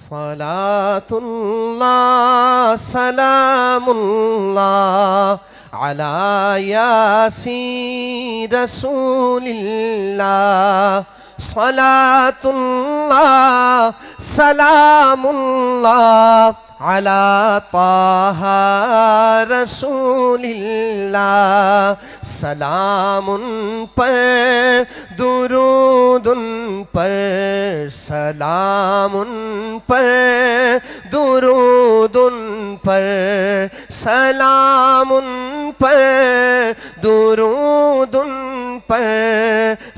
सलातुल्लाह सलामुल्लाह अला यासीन रसूलिल्लाह। सलातुल्लाह सलामुल्लाह अला ताहा रसूलिल्लाह। सलामुन पर दुरूदुन पर, सलामुन पर दुरूदुन पर, सलामुन पर दुरूदुन पर,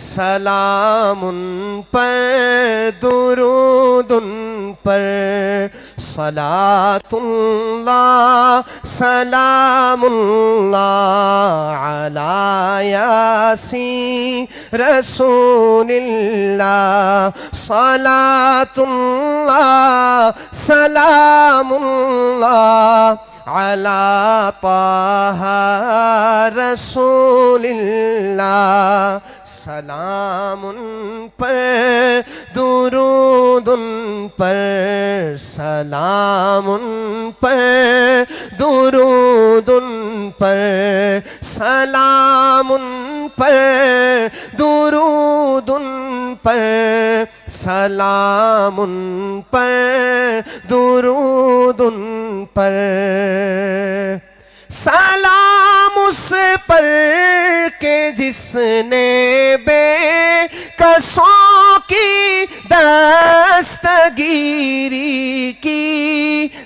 सलामुन पर दुरूदुन पर। सलातुल्लाह सलामुल्लाह अला यासीन रसूलिल्लाह। सलातुल्लाह सलामुल्लाह अला ताहा रसूलिल्लाह। सलामुन पर दुरूदुन पर, सलामुन पर दुरूदुन पर, सलामुन पर दुरूदुन पर, सलामुन पर दुरूदुन पर। सलाम उस पर के जिसने बेकसों की दस्तगीरी की।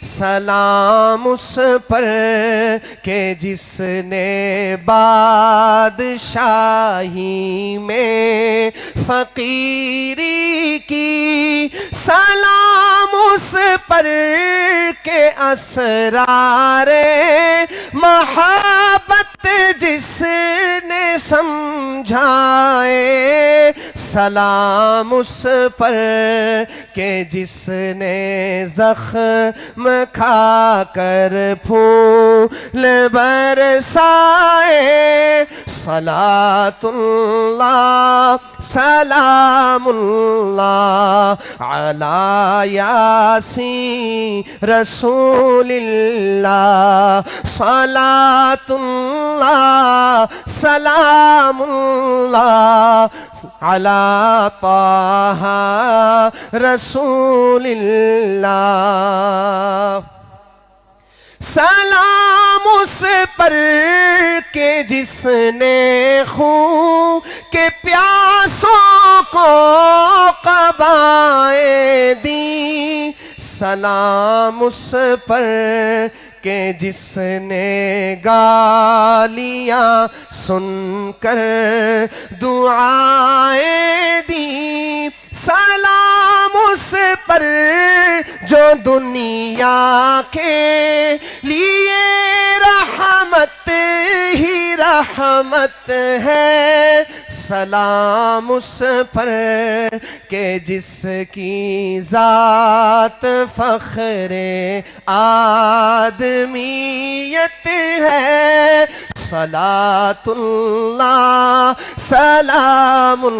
सलाम उस पर के जिसने बादशाही में फकीरी की। सलाम उस पर के असरारे मोहब्बत जिसने समझाए। सलाम उस पर के जिसने जख्म खाकर फूल बरसाए। सलातुल्लाह सलामुल्लाह अला यासीन रसूलिल्लाह। सलातुल्लाह सलामुल्लाह अला ताहा रसूलिल्लाह। सलाम उस पर के जिसने खून के प्यासों को क़बाएं दी। सलाम उस पर के जिसने गालियां सुनकर दुआएं दी। सलाम उस पर जो दुनिया के लिए रहमत ही रहमत है। सलाम उस पर के जिसकी ज़ात फ़ख्रे आदमीयत है। सलातुल्लाह सलामुल्लाह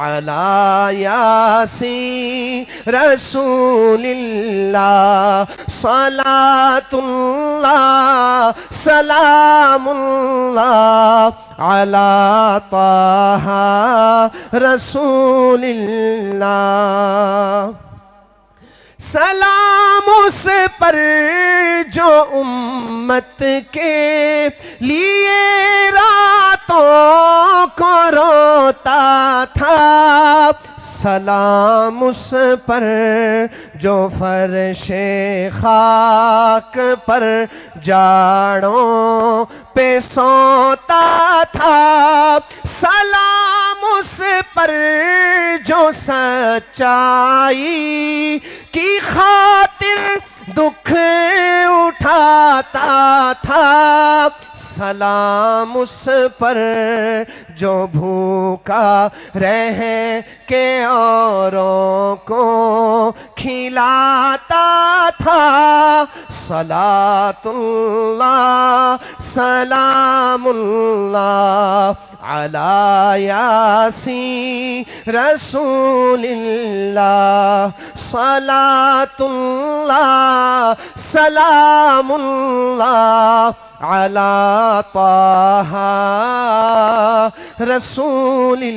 अला यासीन रसूलिल्लाह। सलातुल्लाह सलामुल्लाह अला ताहा रसूलिल्लाह। सलाम उस पर जो उम्मत के लिए रातों को रोता था। सलाम उस पर जो फर्शे खाक पर जाड़ों पे सोता था। सलाम उस पर जो सच्चाई की खातिर दुख उठाता था। सलाम उस पर जो भूखा रह के औरों को खिलाता था। सलातुल्लाह सलामुल्लाह अला यासीन रसूलिल्लाह सलातुल्लाह सलामुल्लाह अला ताहा रसूलिल्लाह।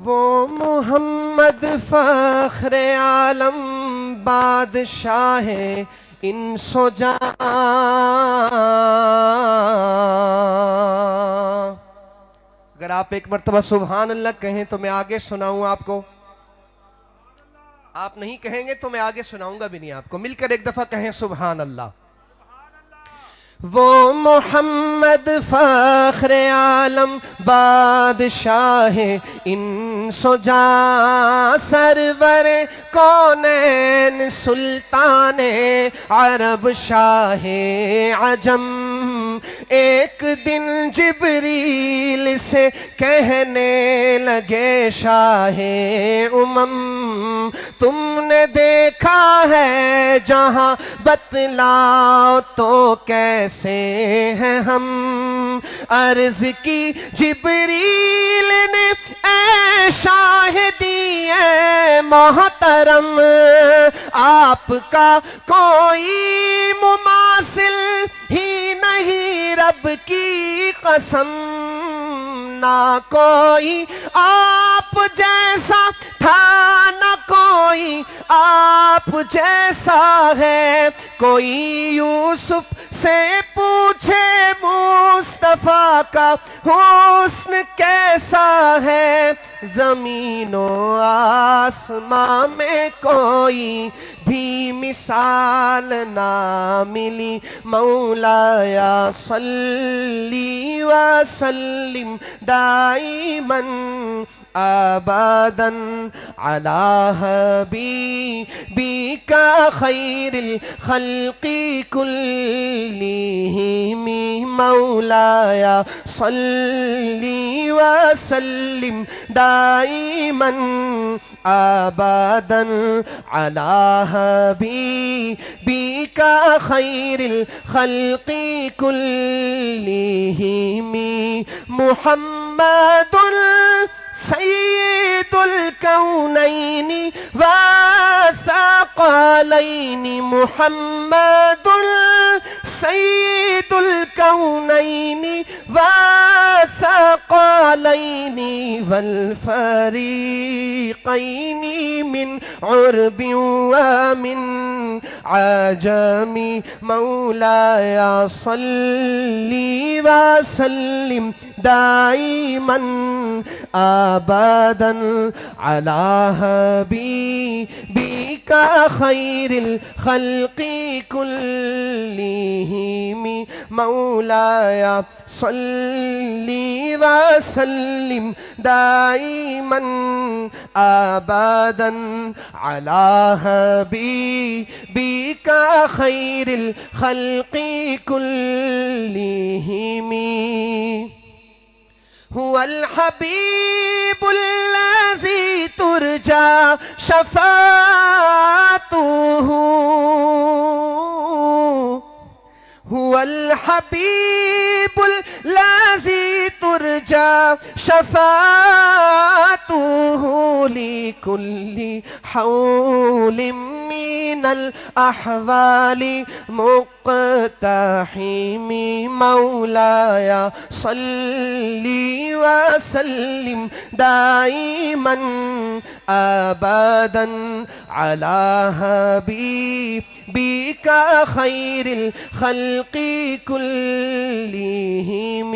वो मोहम्मद फ़ख्र आलम बादशाह इंसो जां। अगर आप एक मर्तबा सुभान अल्लाह कहें तो मैं आगे सुनाऊं आपको, आप नहीं कहेंगे तो मैं आगे सुनाऊंगा भी नहीं आपको। मिलकर एक दफा कहें सुभान अल्लाह। वो मोहम्मद फ़ख्र आलम बादशाह इंसो जां सरवर कौनैन सुल्तान अरब शाह अजम। एक दिन जिब्रील से कहने लगे शाह उमम, तुमने देखा है जहां बतलाओ तो कैसे हैं हम। अर्ज की जिब्रील ने ऐ शाहिदी है मोहतरम, आपका कोई मुमासिल ही नहीं रब की कसम। ना कोई आप जैसा था न कोई आप जैसा है। कोई यूसुफ से पूछे मुस्तफा का हुस्न कैसा है। जमीनो आसमां में कोई भी मिसाल ना मिली। मौलाया सल्ली व सल्लिम दाइमन अबदन अला हबीबिका खैरिल खल्क़ि कुल्लिहिम। मौलाया सल्ली व सल्लिम दाइमन अबदन अला हबीबिका खैरिल खल्क़ि कुल्लिहिम। मुहम्मदुल सय्यिदुल कौनैनि व थक़लैनि। मुहम्मदुल सय्यिदुल कौनैनि व थक़लैनि वल फ़रीक़ैनि मिन उर्बि व मिन अजमी। मौलाया सल्ली व सल्लिम दाइमन अबदन अला हबीबिका खैरिल खल्क़ि कुल्लिहिम। मौलाया सल्ली व सल्लिम दाइमन अबदन अला हबीबिका खैरिल खल्क़ि कुल्लिहिम। हुवल हबीबुल्लज़ी तुरजा शफ़ाअतुहु। हुवल हबीबुल्लज़ी तुरजा शफ़ाअतुहु लिकुल्ली हौलिम मिनल अहवाली मुक़्तहिमी। मौलाया सल्ली व सल्लिम दाइमन अबदन अला हबीबिका खैरिल खल्क़ि कुल्लिहिम।